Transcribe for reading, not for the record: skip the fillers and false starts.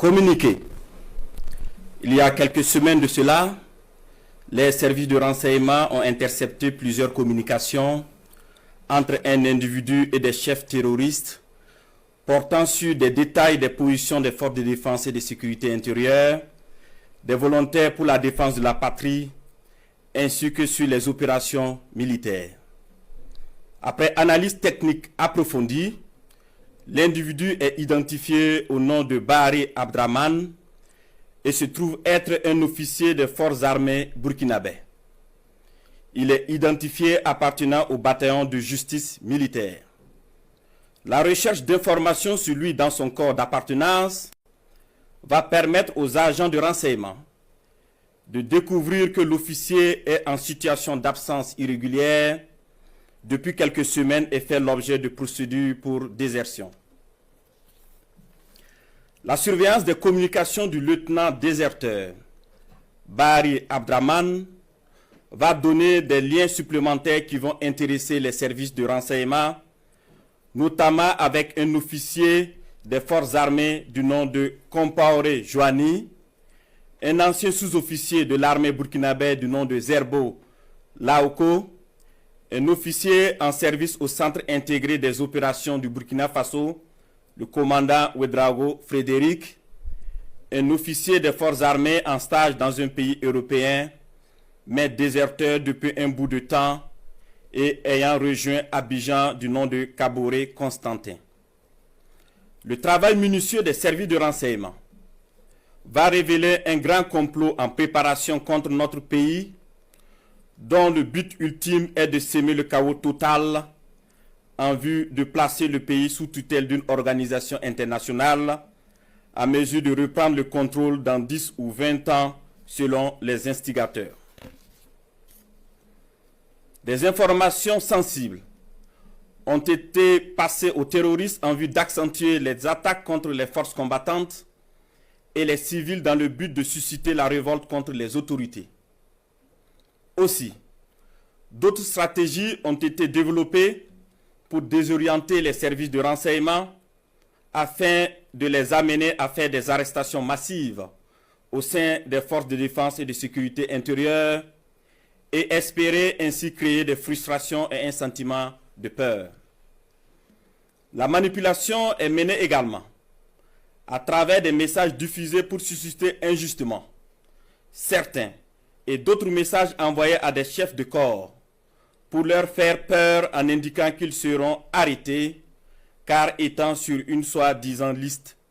Communiqué. Il y a quelques semaines de cela, les services de renseignement ont intercepté plusieurs communications entre un individu et des chefs terroristes portant sur des détails des positions des forces de défense et de sécurité intérieure, des volontaires pour la défense de la patrie, ainsi que sur les opérations militaires. Après analyse technique approfondie, l'individu est identifié au nom de Bahari Abdraman et se trouve être un officier des forces armées burkinabè. Il est identifié appartenant au bataillon de justice militaire. La recherche d'informations sur lui dans son corps d'appartenance va permettre aux agents de renseignement de découvrir que l'officier est en situation d'absence irrégulière depuis quelques semaines et fait l'objet de procédures pour désertion. La surveillance des communications du lieutenant déserteur Bahari Abdraman va donner des liens supplémentaires qui vont intéresser les services de renseignement, notamment avec un officier des forces armées du nom de Compaoré Joani, un ancien sous-officier de l'armée burkinabè du nom de Zerbo Laoko, un officier en service au centre intégré des opérations du Burkina Faso, le commandant Ouedraogo Frédéric, un officier des forces armées en stage dans un pays européen, mais déserteur depuis un bout de temps et ayant rejoint Abidjan du nom de Kaboré Constantin. Le travail minutieux des services de renseignement va révéler un grand complot en préparation contre notre pays, dont le but ultime est de semer le chaos total en vue de placer le pays sous tutelle d'une organisation internationale à mesure de reprendre le contrôle dans 10 ou 20 ans selon les instigateurs. Des informations sensibles ont été passées aux terroristes en vue d'accentuer les attaques contre les forces combattantes et les civils dans le but de susciter la révolte contre les autorités. Aussi, d'autres stratégies ont été développées pour désorienter les services de renseignement afin de les amener à faire des arrestations massives au sein des forces de défense et de sécurité intérieure et espérer ainsi créer des frustrations et un sentiment de peur. La manipulation est menée également à travers des messages diffusés pour susciter injustement certains et d'autres messages envoyés à des chefs de corps pour leur faire peur en indiquant qu'ils seront arrêtés car étant sur une soi-disant liste